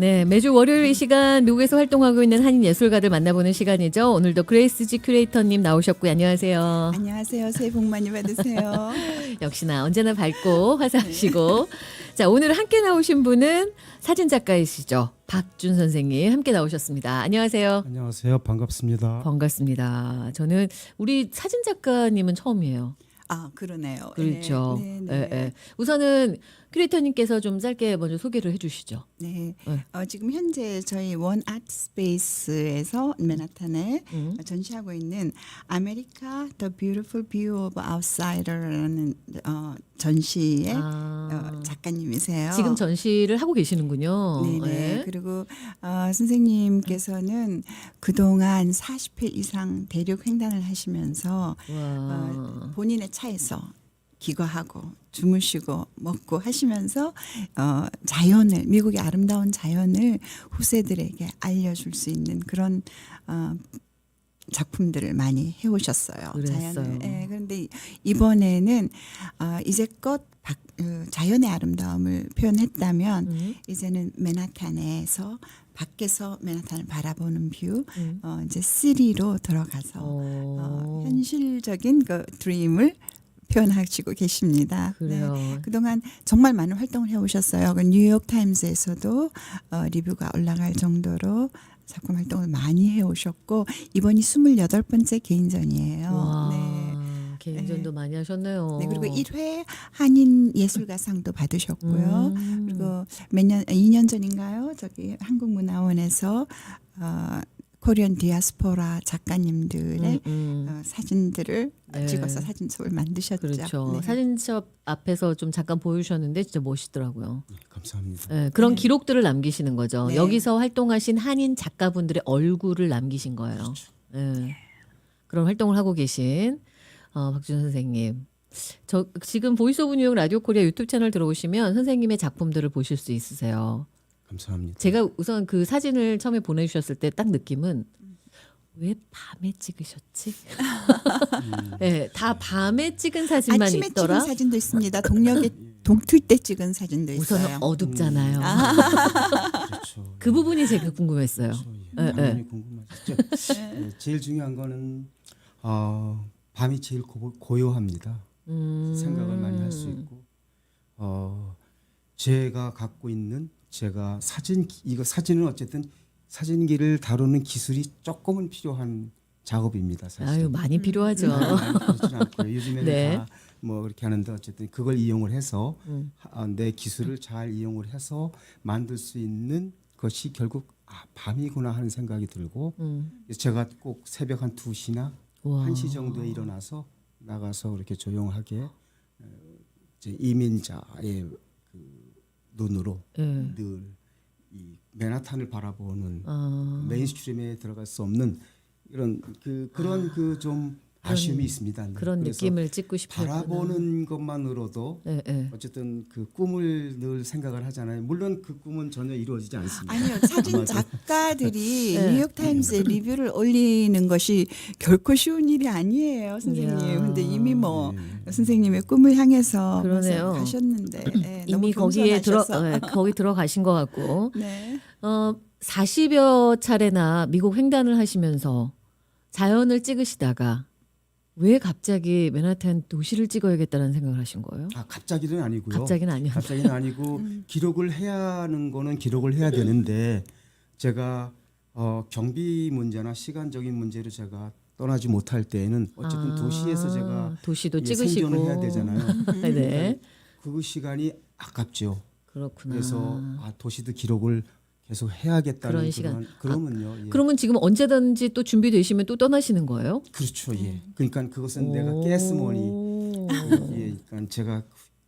네, 매주 월요일 이 시간 미국에서 활동하고 있는 한인 예술가들 만나보는 시간이죠. 오늘도 그레이스 지 큐레이터님 나오셨고요. 안녕하세요. 안녕하세요. 새해 복 많이 받으세요. 역시나 언제나 밝고 화사하시고. 자, 오늘 함께 나오신 분은 사진 작가이시죠. 박준 선생님 함께 나오셨습니다. 안녕하세요. 안녕하세요. 반갑습니다. 반갑습니다. 저는 우리 사진 작가님은 처음이에요. 아, 그러네요. 그렇죠. 네, 네, 예, 네. 예. 우선은 큐레이터님께서 좀 짧게 먼저 소개를 해주시죠. 네. 네. 지금 현재 저희 원 아트 스페이스에서 맨하탄에 전시하고 있는 아메리카 The Beautiful View of Outsider라는 전시의 작가님이세요. 지금 전시를 하고 계시는군요. 네네. 예. 그리고 선생님께서는 그동안 40회 이상 대륙 횡단을 하시면서 와. 본인의 차에서 기거하고 주무시고 먹고 하시면서 자연을 미국의 아름다운 자연을 후세들에게 알려줄 수 있는 그런 작품들을 많이 해오셨어요. 그랬어요. 자연을. 예, 그런데 이번에는 이제껏 자연의 아름다움을 표현했다면 이제는 맨하탄에서 밖에서 맨하탄을 바라보는 뷰, 이제 3D로 들어가서 현실적인 그 드림을 표현하시고 계십니다. 그래요. 네. 그동안 정말 많은 활동을 해오셨어요. 그 뉴욕 타임즈에서도 리뷰가 올라갈 정도로 작품 활동을 많이 해오셨고 이번이 28번째 개인전이에요. 와. 네. 개인전도 많이 하셨네요. 네, 그리고 1회 한인 예술가상도 받으셨고요. 그리고 2년 전인가요? 저기 한국문화원에서 코리안 디아스포라 작가님들의 사진들을 네. 찍어서 사진첩을 만드셨죠. 그렇죠. 네. 사진첩 앞에서 좀 잠깐 보여주셨는데 진짜 멋있더라고요. 네, 감사합니다. 네, 그런 기록들을 남기시는 거죠. 네. 여기서 활동하신 한인 작가분들의 얼굴을 남기신 거예요. 그렇죠. 네. 그런 활동을 하고 계신 박준 선생님. 저 지금 보이스 오브 뉴욕 라디오 코리아 유튜브 채널 들어오시면 선생님의 작품들을 보실 수 있으세요. 감사합니다. 제가 우선 그 사진을 처음에 보내주셨을 때 딱 느낌은 왜 밤에 찍으셨지? 네, 다 밤에 찍은 사진만 아침에 있더라. 찍은 사진도 있습니다. 동력에 동틀 때 찍은 사진도 있어요. 우선은 어둡잖아요. 그렇죠. 그 부분이 제가 궁금했어요. 그렇죠. 예, 예. 당연히 궁금하시죠. 네, 제일 중요한 거는 밤이 제일 고요합니다. 생각을 많이 할 수 있고 제가 갖고 있는 제가 사진은 어쨌든 사진기를 다루는 기술이 조금은 필요한 작업입니다. 사실. 아유 많이 필요하죠. 그렇진 않고요. 요즘에는 네. 다 뭐 그렇게 하는데 어쨌든 그걸 이용을 해서 내 기술을 잘 이용을 해서 만들 수 있는 것이 결국 밤이구나 하는 생각이 들고 그래서 제가 꼭 새벽 한 2시나 와. 1시 정도에 일어나서 나가서 이렇게 조용하게 이제 이민자의 그 눈으로 예. 늘 이 맨하탄을 바라보는 아, 메인스트림에 들어갈 수 없는 이런 그런 그 좀 아쉬움이 있습니다. 네. 그런 그래서 느낌을 찍고 싶어요. 바라보는 것만으로도 예, 예. 어쨌든 그 꿈을 늘 생각을 하잖아요. 물론 그 꿈은 전혀 이루어지지 않습니다. 아니요, 사진 아마도. 작가들이 네. 뉴욕 타임스에 리뷰를 올리는 것이 결코 쉬운 일이 아니에요, 선생님. 이야. 근데 이미 뭐 네. 선생님의 꿈을 향해서 그러네요. 벌써 가셨는데 네, 너무 이미 거기에 겸손하셔서. 거기 들어가신 것 같고 네. 40여 차례나 미국 횡단을 하시면서 자연을 찍으시다가 왜 갑자기 맨하탄 도시를 찍어야겠다는 생각을 하신 거예요? 갑자기는 아니고요. 갑자기는 아니었나? 갑자기는 아니고 기록을 해야 하는 거는 기록을 해야 되는데 제가 경비 문제나 시간적인 문제로 제가 떠나지 못할 때에는 어쨌든 도시에서 제가 도시도 예, 찍으시고 생존을 해야 되잖아요. 네, 그 시간이 아깝죠. 그렇구나. 그래서 도시도 기록을 계속 해야겠다는 그런 시간. 그러면요. 예. 그러면 지금 언제든지 또 준비되시면 또 떠나시는 거예요? 그렇죠. 예. 그러니까 그것은 내가 가스머니 예, 그러니까 제가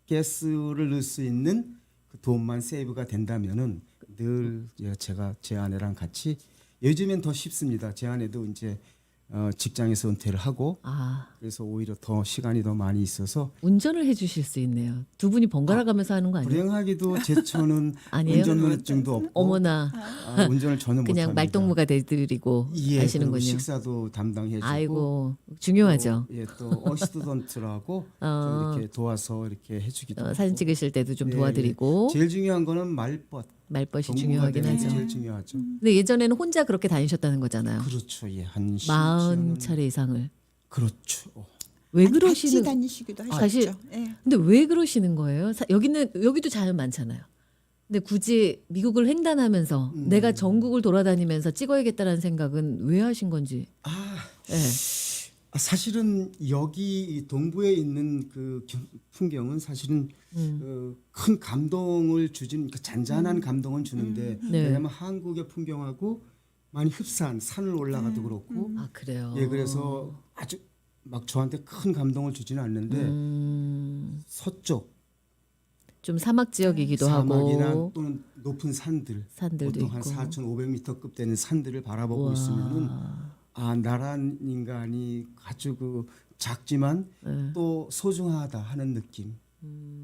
가스를 넣을 수 있는 그 돈만 세이브가 된다면은 늘 제가 제 아내랑 같이 요즘엔 더 쉽습니다. 제 아내도 이제 직장에서 은퇴를 하고 그래서 오히려 더 시간이 더 많이 있어서 운전을 해주실 수 있네요. 두 분이 번갈아 가면서 하는 거 아니에요? 불행하기도 제처는 아니에요? 운전면허증도 없고 어머나 운전을 전혀 못합니다. 그냥 말동무가 되드리고 예, 하시는군요. 그리고 식사도 담당해주고 아이고 중요하죠. 또 어시스턴트라고 좀 이렇게 도와서 이렇게 해주기도 하고 사진 찍으실 때도 좀 예, 도와드리고 제일 중요한 거는 말벗 말벗이 정보가 중요하긴 되는 게 하죠. 제일 중요하죠. 근데 예전에는 혼자 그렇게 다니셨다는 거잖아요. 그렇죠. 예, 한 40차례 이상을. 그렇죠. 왜 아니, 같이 그러시는? 다니시기도 하셨죠. 사실- 예. 근데 왜 그러시는 거예요? 여기도 자연 많잖아요. 근데 굳이 미국을 횡단하면서 내가 전국을 돌아다니면서 찍어야겠다라는 생각은 왜 하신 건지. 예. 사실은 여기 이 동부에 있는 그 풍경은 사실은 큰 감동을 주진 그 잔잔한 감동은 주는데 네. 왜냐하면 한국의 풍경하고 많이 흡사한 산을 올라가도 그렇고 아 그래요. 예 그래서 아주 막 저한테 큰 감동을 주지는 않는데 서쪽 좀 사막 지역이기도 사막이나 하고 또는 높은 산들 산들도 보통 한 있고. 4,500m급 되는 산들을 바라보고 우와. 있으면은 나란 인간이 아주 그 작지만 네. 또 소중하다 하는 느낌.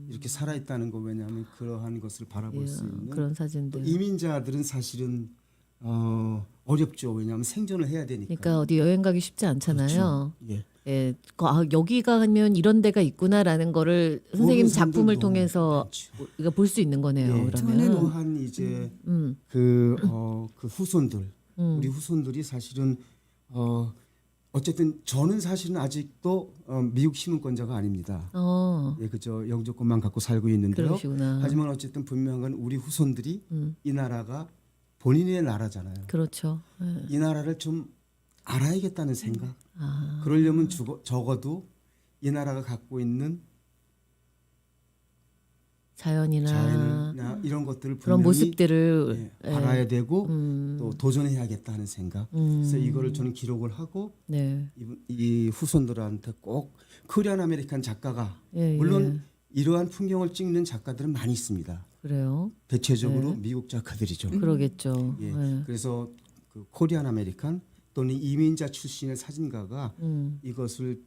이렇게 살아 있다는 거 왜냐하면 그러한 것을 바라볼 수 있는 그런 또 사진들. 이민자들은 사실은 어렵죠. 왜냐하면 생존을 해야 되니까. 그러니까 어디 여행 가기 쉽지 않잖아요. 그렇죠. 예. 예, 여기가 하면 이런 데가 있구나라는 거를 선생님 모르는 작품을 사람들도 통해서 많죠. 우리가 볼 수 있는 거네요. 예. 그러면 또한 이제 음. 그 후손들 우리 후손들이 사실은 어쨌든 저는 사실은 아직도 미국 시민권자가 아닙니다. 예, 그저 영주권만 갖고 살고 있는데요. 그러시구나. 하지만 어쨌든 분명한 건 우리 후손들이 이 나라가 본인의 나라잖아요. 그렇죠. 예. 이 나라를 좀 알아야겠다는 생각. 그러려면 적어도 이 나라가 갖고 있는 자연이나 이런 것들을 그런 분명히 모습들을 예, 알아야 되고 음. 또 도전해야겠다 하는 생각. 그래서 이거를 저는 기록을 하고 네. 이 후손들한테 꼭 코리안 아메리칸 작가가 예, 물론 이러한 풍경을 찍는 작가들은 많이 있습니다. 그래요. 대체적으로 미국 작가들이죠. 그러겠죠. 예. 예. 그래서 그 코리안 아메리칸 또는 이민자 출신의 사진가가 음. 이것을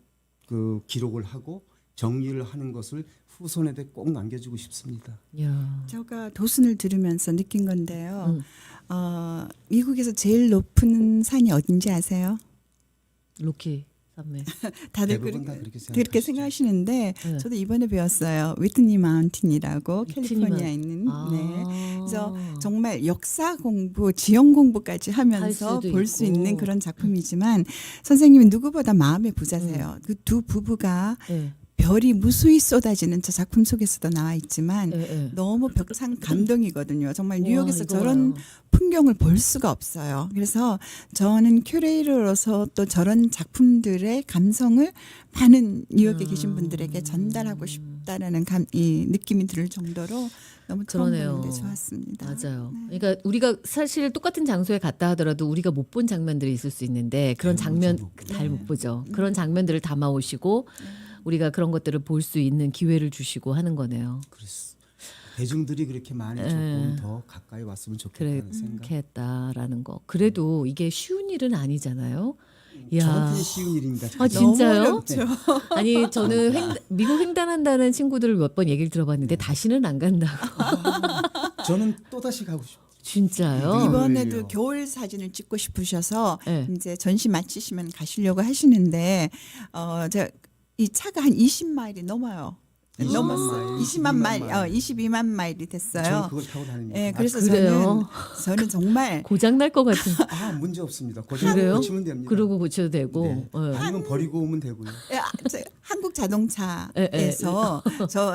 그 기록을 하고 정리를 하는 것을 후손에게 꼭 남겨주고 싶습니다. 야. 제가 도순을 들으면서 느낀 건데요. 미국에서 제일 높은 산이 어딘지 아세요? 로키 산맥. 다들 대부분 다 그렇게 그렇게 생각하시는데 네. 저도 이번에 배웠어요. 위트니 마운틴이라고 위트니 캘리포니아에 있는. 아. 네. 그래서 정말 역사 공부, 지형 공부까지 하면서 수도 볼 수 있고. 있는 그런 작품이지만 선생님은 누구보다 마음의 부자세요. 그 두 부부가 예. 별이 무수히 쏟아지는 저 작품 속에서도 나와 있지만 예, 예. 너무 벽상 감동이거든요. 정말 우와, 뉴욕에서 이거 저런 봐요. 풍경을 볼 수가 없어요. 그래서 저는 큐레이터로서 또 저런 작품들의 감성을 많은 뉴욕에 계신 분들에게 전달하고 싶다라는 이 느낌이 들 정도로 너무 처음 그러네요. 보는데 좋았습니다. 맞아요. 그러니까 우리가 사실 똑같은 장소에 갔다 하더라도 우리가 못 본 장면들이 있을 수 있는데 그런 장면 잘 못 보죠. 그런 장면들을 담아 오시고 우리가 그런 것들을 볼 수 있는 기회를 주시고 하는 거네요. 그래서 대중들이 그렇게 많이 조금 더 가까이 왔으면 좋겠다는 생각. 그렇게 했다라는 거. 그래도 이게 쉬운 일은 아니잖아요. 이야. 저한테는 쉬운 일입니다. 아 진짜요? 너무 어렵죠. 아니 저는 미국 횡단한다는 친구들을 몇 번 얘기를 들어봤는데 다시는 안 간다고. 저는 또 다시 가고 싶어요. 진짜요? 이번에도 그래요. 겨울 사진을 찍고 싶으셔서 네. 이제 전시 마치시면 가시려고 하시는데 제가 이 차가 한 20마일이 넘어요. 20만 넘었어요. 마일, 20만 마일, 22만 22만 마일이 저는 됐어요. 그걸 타고 다닙니다. 예, 그래서 그래요? 저는 정말 고장 날 것 같은. 문제 없습니다. 그래요? 고치면 됩니다. 그러고 고쳐도 되고. 네. 예. 아니면 버리고 오면 되고요. 한국 자동차에서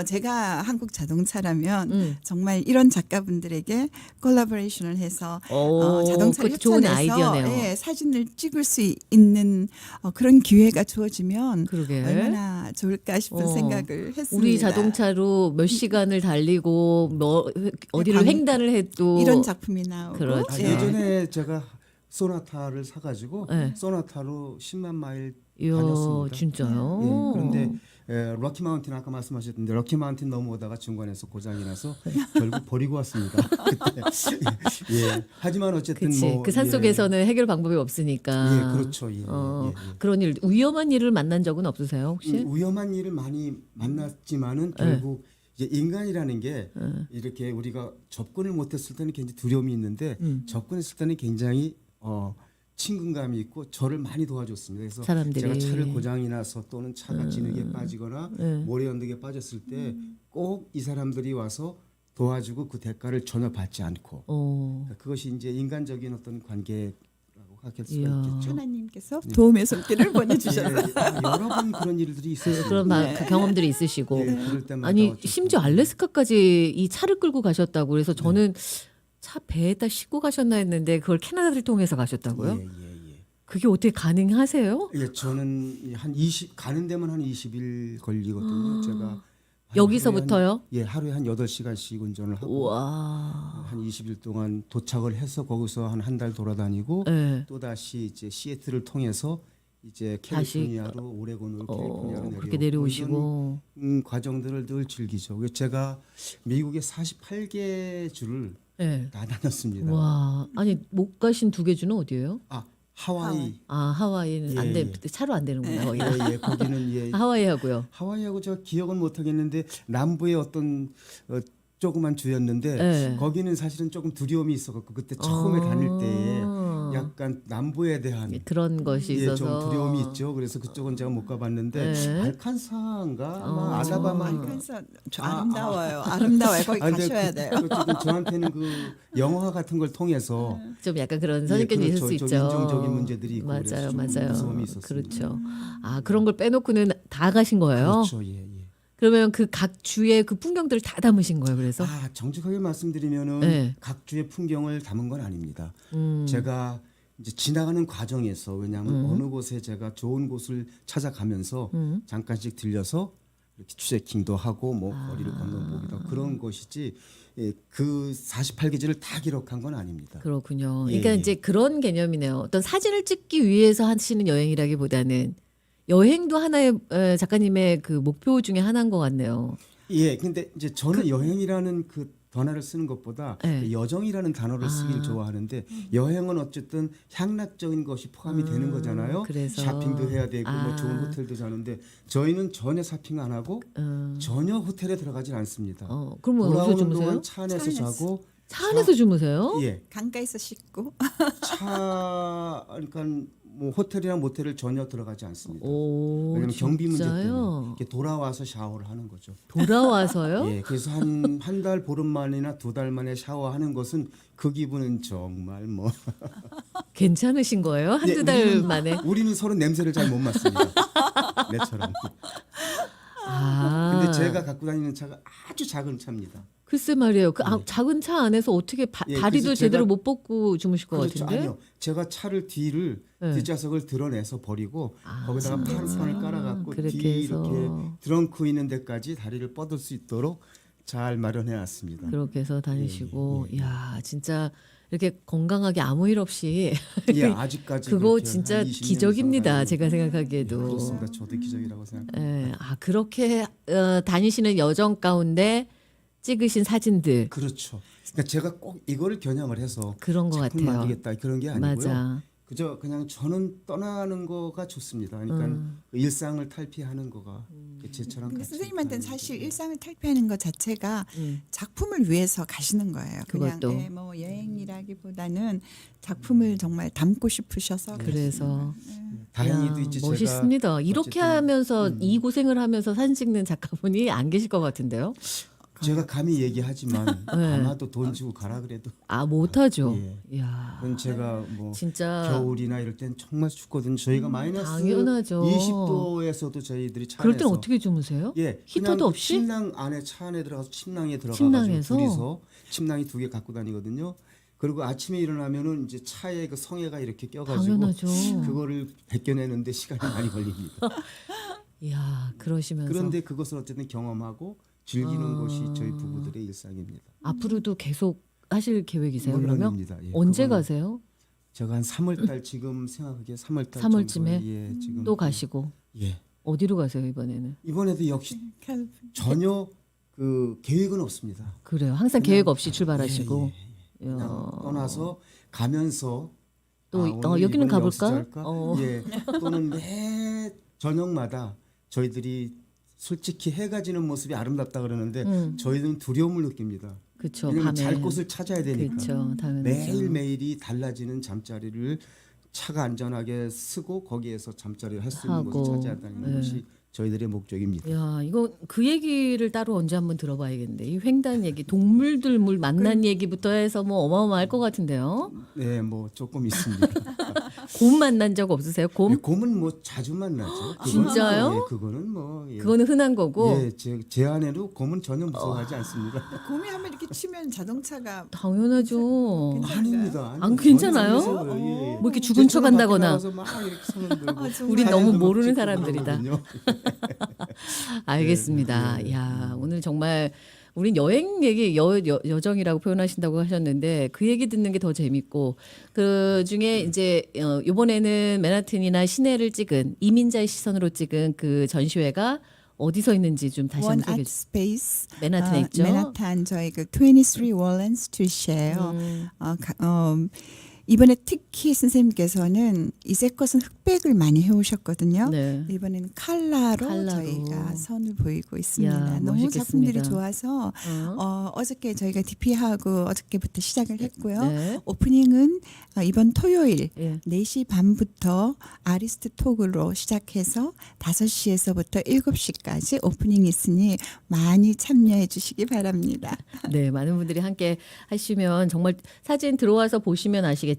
제가 한국 자동차라면 정말 이런 작가분들에게 콜라보레이션을 해서 자동차를 그것도 좋은 협찬해서 아이디어네요. 사진을 찍을 수 있는 그런 기회가 주어지면 그러게. 얼마나 좋을까 싶은 생각을 했습니다. 우리 자동차로 몇 시간을 달리고 어디를 방- 횡단을 해도 이런 작품이 나오고 그렇죠. 예전에 제가 소나타를 사가지고 네. 소나타로 10만 마일 이야, 다녔습니다. 진짜요? 예, 그런데 럭키 마운틴 아까 말씀하셨던데 럭키 마운틴 넘어오다가 중간에서 고장이 나서 결국 버리고 왔습니다. 그때. 예. 하지만 어쨌든 그치. 뭐 그 산속에서는 해결 방법이 없으니까. 예, 그렇죠. 예, 예, 예. 그런 일 위험한 일을 만난 적은 없으세요 혹시? 위험한 일을 많이 만났지만은 결국 이제 인간이라는 게 이렇게 우리가 접근을 못했을 때는 굉장히 두려움이 있는데 접근했을 때는 굉장히 친근감이 있고 저를 많이 도와줬습니다. 그래서 사람들이. 제가 차를 고장이 나서 또는 차가 진흙에 빠지거나 모래 언덕에 빠졌을 때 꼭 이 사람들이 와서 도와주고 그 대가를 전혀 받지 않고 그러니까 그것이 이제 인간적인 어떤 관계라고 할 수가 이야. 있겠죠. 하나님께서 도움의 손길을 보내주셔서 여러 번 그런 일들이 있어요. 그런 그 경험들이 있으시고 그럴 때마다 아니 어쨌든 심지어 알래스카까지 이 차를 끌고 가셨다고 그래서 저는 차 배에다 싣고 가셨나 했는데 그걸 캐나다를 통해서 가셨다고요? 예, 예, 예. 그게 어떻게 가능하세요? 예, 저는 한 20 가는 데만 한 20일 걸리거든요. 제가 한 여기서부터요? 하루에 예, 하루에 한 8시간씩 운전을 하고 와. 한 20일 동안 도착을 해서 거기서 한 달 돌아다니고 네. 또 다시 이제 시애틀을 통해서 이제 캘리포니아로 오레곤으로 캘리포니아로 그렇게 내려오고 내려오시고 과정들을 늘 즐기죠. 그래서 제가 미국의 48개 주를 네. 다 다녔습니다. 와. 아니 못 가신 2개 주는 어디예요? 아 하와이. 아 하와이는 예, 안 돼. 예. 차로 안 되는구나. 거기. 예, 거기는 예. 하와이하고요. 하와이하고 제가 기억은 못 하겠는데 남부의 어떤 조그만 주였는데 네. 거기는 사실은 조금 두려움이 있어갖고 그때 처음에 다닐 때에 아. 약간 남부에 대한 그런 것이 예, 있어서 좀 두려움이 있죠. 그래서 그쪽은 제가 못 가봤는데 네. 알칸사인가 아마 알라바마 그래서 아름다워요. 아름다워요. 거기 아, 근데 가셔야 돼요. 어쨌든 저한테는 그 영화 같은 걸 통해서 좀 약간 그런 선입견이 예, 있을 그렇죠. 수 좀 있죠. 인종적인 문제들이 있고 맞아요, 그래서 좀 맞아요. 무서움이 있었습니다. 그렇죠. 아 그런 걸 빼놓고는 다 가신 거예요. 그렇죠. 예, 예. 그러면 그 각 주의 그 풍경들을 다 담으신 거예요. 그래서 아, 정직하게 말씀드리면은 네. 각 주의 풍경을 담은 건 아닙니다. 음. 제가 이제 지나가는 과정에서 왜냐하면 어느 곳에 제가 좋은 곳을 찾아가면서 잠깐씩 들려서 이렇게 트레킹도 하고 뭐 거리를 건너보기도 하고 그런 것이지 예, 그 48계절을 다 기록한 건 아닙니다. 그렇군요. 예, 그러니까 예. 이제 그런 개념이네요. 어떤 사진을 찍기 위해서 하시는 여행이라기보다는 여행도 하나의 작가님의 그 목표 중에 하나인 것 같네요. 예, 근데 이제 저는 여행이라는 그 단어를 쓰는 것보다 네. 여정이라는 단어를 쓰기를 좋아하는데 여행은 어쨌든 향락적인 것이 포함이 되는 거잖아요. 그래서. 쇼핑도 해야 되고 뭐 아. 좋은 호텔도 자는데 저희는 전혀 쇼핑 안 하고 전혀 호텔에 들어가진 않습니다. 그러면 어디서 돌아오는 주무세요? 동안 차 안에서 차 안에서. 자고 차 안에서 주무세요? 예, 강가에서 씻고 차 그러니까 뭐 호텔이나 모텔을 전혀 들어가지 않습니다. 오, 왜냐하면 경비 문제 때문에 진짜요? 이렇게 돌아와서 샤워를 하는 거죠. 돌아와서요? 예, 그래서 한 달 보름 만이나 2달 만에 샤워하는 것은 그 기분은 정말 뭐 괜찮으신 거예요? 한두 예, 달 만에? 우리는 서로 냄새를 잘 못 맡습니다. 내처럼. 아, 근데 제가 갖고 다니는 차가 아주 작은 차입니다. 글쎄 말이에요. 그 작은 차 안에서 어떻게 예, 다리도 그래서 제대로 제가- 못 뻗고 주무실 것 그렇죠. 같은데? 아니요, 제가 차를 뒤를 네. 뒷좌석을 드러내서 버리고 거기다가 파란판을 깔아갖고 그렇게 뒤 해서. 이렇게 드렁크 있는 데까지 다리를 뻗을 수 있도록 잘 마련해놨습니다. 그렇게 해서 다니시고, 예, 예. 이야, 진짜 이렇게 건강하게 아무 일 없이 예, 아직까지 그거 그렇게 진짜 한 20년 이상 기적입니다. 다니고 제가 생각하기에도. 그렇습니다. 저도 기적이라고 생각합니다. 예, 아 그렇게 다니시는 여정 가운데 찍으신 사진들 그렇죠. 그러니까 제가 꼭 이거를 겨냥을 해서 그런 것 작품 같아요. 만들겠다 그런 게 아니고요. 맞아. 그저 그냥 저는 떠나는 거가 좋습니다. 그러니까 그 일상을 탈피하는 거가 제처럼 근데 같이 선생님한테는 가는 사실 거죠. 일상을 탈피하는 것 자체가 작품을 위해서 가시는 거예요. 그냥 그것도. 예, 뭐 여행이라기보다는 작품을 정말 담고 싶으셔서 그래서 다행히도 야, 이제 멋있습니다. 이렇게 어쨌든, 하면서 이 고생을 하면서 사진 찍는 작가분이 안 계실 것 같은데요? 제가 감히 얘기하지만 네. 아마도 돈 주고 가라 그래도 아 못하죠. 예. 이야, 그건 제가 뭐 진짜 겨울이나 이럴 땐 정말 춥거든요. 저희가 마이너스 당연하죠. 20도에서도 저희들이 차 그럴 안에서 땐 어떻게 주무세요? 예, 히터도 그냥 없이? 침낭 안에 차 안에 들어가서 침낭에 침낭에서? 들어가가지고 둘이서 침낭이 2개 갖고 다니거든요. 그리고 아침에 일어나면은 이제 차에 그 성에가 이렇게 껴가지고 당연하죠. 그거를 벗겨내는데 시간이 많이 걸립니다. 이야, 그러시면서 그런데 그것을 어쨌든 경험하고 즐기는 것이 저희 부부들의 일상입니다. 앞으로도 계속 하실 계획이세요? 그러면 물론입니다. 예, 언제 그거는 가세요? 제가 한 3월달 지금 생각하기에 3월달 3월쯤에 정도에 예, 지금 또 가시고 예 어디로 가세요 이번에는? 이번에도 역시 캘- 전혀 그 계획은 없습니다. 그래요. 항상 계획 없이 출발하시고. 예, 예. 그냥 야. 떠나서 가면서 또 오늘 여기는 이번에 가볼까? 여기서 잘까? 어. 예, 또는 매 저녁마다 저희들이 솔직히 해가 지는 모습이 아름답다 그러는데 저희들은 두려움을 느낍니다. 그렇죠. 왜냐면 밤에 잘 곳을 찾아야 되니까 그렇죠. 당연하죠. 매일 매일이 달라지는 잠자리를 차가 안전하게 쓰고 거기에서 잠자리를 할 수 있는 하고, 곳을 찾아야 한다는 예. 것이 저희들의 목적입니다. 야, 이거 그 얘기를 따로 언제 한번 들어봐야겠는데. 이 횡단 얘기, 동물들 물 만난 얘기부터 해서 뭐 어마어마할 것 같은데요. 네, 뭐 조금 있습니다. 곰 만난 적 없으세요? 곰? 네, 곰은 뭐 자주 만나죠. 그거는 진짜요? 뭐, 예, 그거는 뭐 예. 그거는 흔한 거고. 예, 제 아내도 곰은 전혀 무서워하지 않습니다. 곰이 한번 이렇게 치면 자동차가 당연하죠. 아닙니다. 안 괜찮아요? 전혀 무서워요. 예. 뭐 이렇게 죽은 척 한다거나. 밖에 나가서 막 이렇게 손을 들고 아, 정말. 우린 너무 사진도 모르는 찍고 사람들이다. 그러거든요. 알겠습니다. 네. 야, 오늘 정말 우린 여행 얘기 여정이라고 표현하신다고 하셨는데 그 얘기 듣는 게 더 재밌고 그 중에 이제 이번에는 맨하튼이나 시내를 찍은 이민자의 시선으로 찍은 그 전시회가 어디서 있는지 좀 다시 원 한번 소개해 아트 주세요. 스페이스 맨하튼에 있죠. 맨하탄 저희 그 23 월런 스트리트예요. 음. 이번에 특히 선생님께서는 이제껏은 흑백을 많이 해오셨거든요. 네. 이번에는 컬러로 저희가 선을 보이고 있습니다. 야, 너무 멋있겠습니다. 작품들이 좋아서 어저께 저희가 DP하고 어저께부터 시작을 했고요. 네. 오프닝은 이번 토요일 예. 4시 반부터 아리스트 톡으로 시작해서 5시에서부터 7시까지 오프닝이 있으니 많이 참여해 주시기 바랍니다. 네, 많은 분들이 함께 하시면 정말 사진 들어와서 보시면 아시겠지만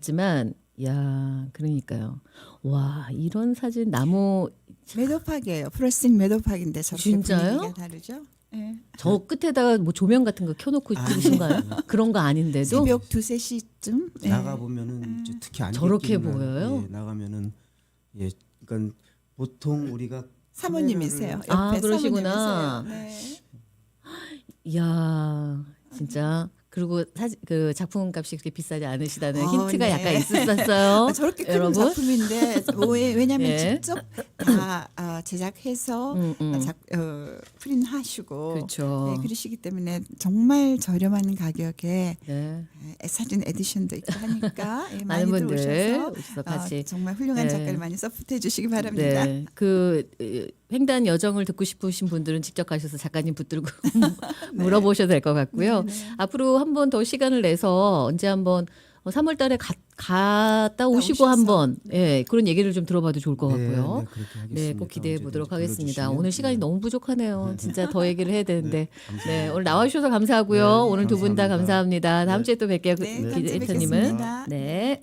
야, 그러니까요. 와, 이런 사진 나무 매도팍이에요. 프로스팅 매도팍인데 저렇게 진짜요? 분위기가 다르죠? 네. 저 끝에다가 뭐 조명 같은 거 켜놓고 찍으신가요? 그런 거 아닌데도 새벽 2-3시쯤 나가 보면은 특히 안 저렇게 겪기는 보여요? 예, 나가면은 예, 그러니까 보통 우리가 사모님이세요. 카메라를- 아, 옆에 그러시구나. 사모님이세요. 네. 이야, 진짜. 그리고 그 작품 값이 그렇게 비싸지 않으시다는 어, 힌트가 네. 약간 있었어요. 저렇게 큰 여러분. 작품인데 왜냐하면 예. 직접 다 제작해서 프린하시고 그렇죠. 네, 그러시기 때문에 정말 저렴한 가격에 네. 사진 에디션도 있고 하니까 예, 많은 많이들 분들 오셔서 오셔서 같이 정말 훌륭한 네. 작가를 많이 서포트해 주시기 바랍니다. 네. 그 횡단 여정을 듣고 싶으신 분들은 직접 가셔서 작가님 붙들고 물어보셔도 될 것 같고요. 앞으로 한 번 더 시간을 내서 언제 한번 3월 달에 갔다 오시고 오셔서. 한번 예, 그런 얘기를 좀 들어봐도 좋을 것 네, 같고요. 네, 그렇게 하겠습니다. 네, 꼭 기대해 보도록 언제든지 하겠습니다. 불러주시면. 오늘 시간이 네. 너무 부족하네요. 진짜 더 얘기를 해야 되는데. 감사합니다. 네, 오늘 나와주셔서 감사하고요. 네, 오늘 두 분 다 감사합니다. 감사합니다. 다음 네. 주에 또 뵐게요. 네, 그 다음 주에 에디터님은. 뵙겠습니다. 네.